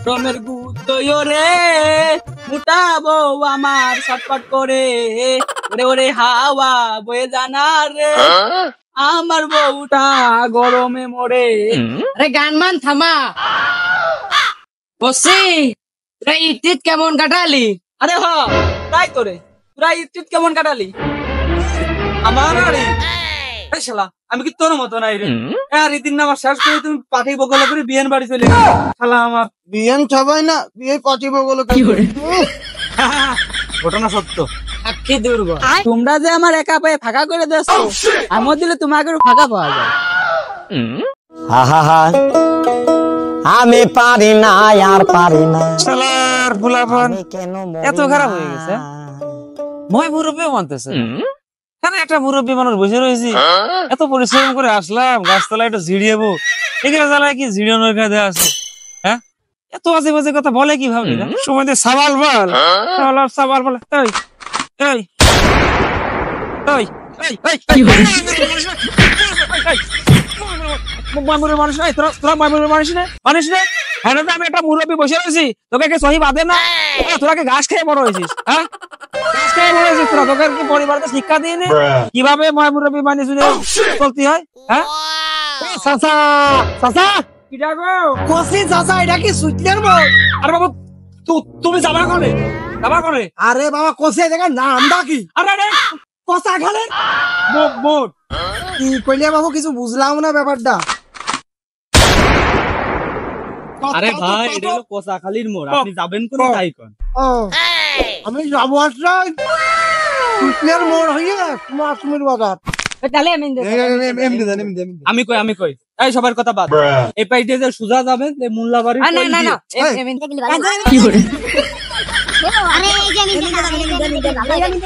রমের গুতোয় রে মুটাবো আমার ছটফট করে ওরে ওরে হাওয়া বয়ে জানা রে আমার বউটা গরমে মরে। আরে গানমান থামা বসি রে ইটিত কেমন কাটালি? আরে হ তাই তোরে তোরা ঈদ কেমন কাটালি? আমার আরে এই শালা আমি কি তোর মতো নাই রে। আর ঈদের নামাজ শেষ করে তুমি পাটি বগল করে বিয়ান বাড়ি চলে গেলে। শালা আমার বিয়ান সবাই না বিয়ে পাটি বগল ঘটনা সত্য। সাক্ষী দুর্গ তোমরা যে আমার একা পায়ে ফাঁকা করে দেছো আমার দিলে তোমাকে ফাঁকা পাওয়া যায়। আমি পারি না আর পারি না। শালার ফুলাফান কেন এত খারাপ হয়ে গেছে? মই মুরব্বী মানতেছে কেন? একটা মুরব্বী মানুষ বসে রয়েছি, এত পরিশ্রম করে আসলাম গাছতলায় একটু ঝিড়িয়েবো, এখানে জ্বালায় কি ঝিড়িয়ানো এখানে আছে? হ্যাঁ, এত বাজে বাজে কথা বলে কি ভাবলি? সময় দিয়ে সাবাল বল সাবাল বলে আমি একটা মুরব্বী বসে রয়েছি, তোকে সহি বাদে না? তোরা ঘাস খেয়ে বড় হয়েছিস? হ্যাঁ, ঘাস খেয়ে বড় হয়েছিস তোরা? তোকে কি পরিবারকে শিক্ষা দিয়ে নে কিভাবে মুরব্বী মানি শুনে চলতে হয়? হ্যাঁ, চাচা চাচা কসি চাচা এটা কি সুইটলের বল? আরে বাবু তুমি যাবা করে যাবা করে? আরে বাবা কসি দেখা নামটা কি? আরে কসা খালে বোট কি কইলে বাবু কিছু বুঝলাম না ব্যাপারটা। আরে ভাই এটা হলো কোসাখালীর মোড়, আপনি যাবেন কোন তাই কোন? ও আমি যাবো আসলাম সুইটলের মোড় হইয়ে কুমারটুমির বাজার। তাহলে আমি আমি কই এই সবার কথা বাদ, এই পাইতে যে সুজা যাবে যে মোল্লাবাড়ি না না না কি করে? আরে এই যে আমি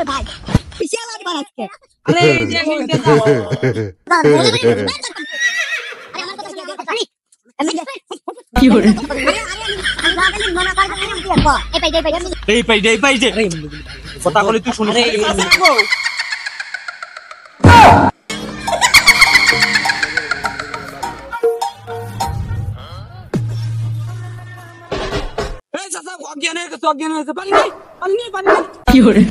ভাই বিশাল আর বাড়াচ্ছে। আরে এই যে আমি কি করে? এই পাইছে কথা বলি তুই শুনিস? কি করে?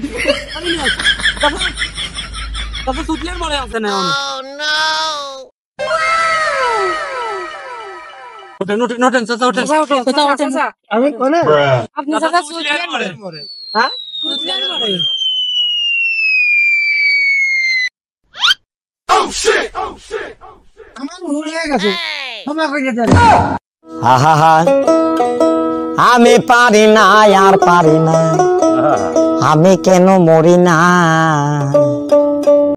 সুতলের বলে আছে না আমি কোনে আপনি চাচা সুইটলেন মরে হ্যাঁ আমার ভুল হয়ে গেছে, ক্ষমা করে দেন। আমি পারি না আর পারি না, আমি কেন মরি না।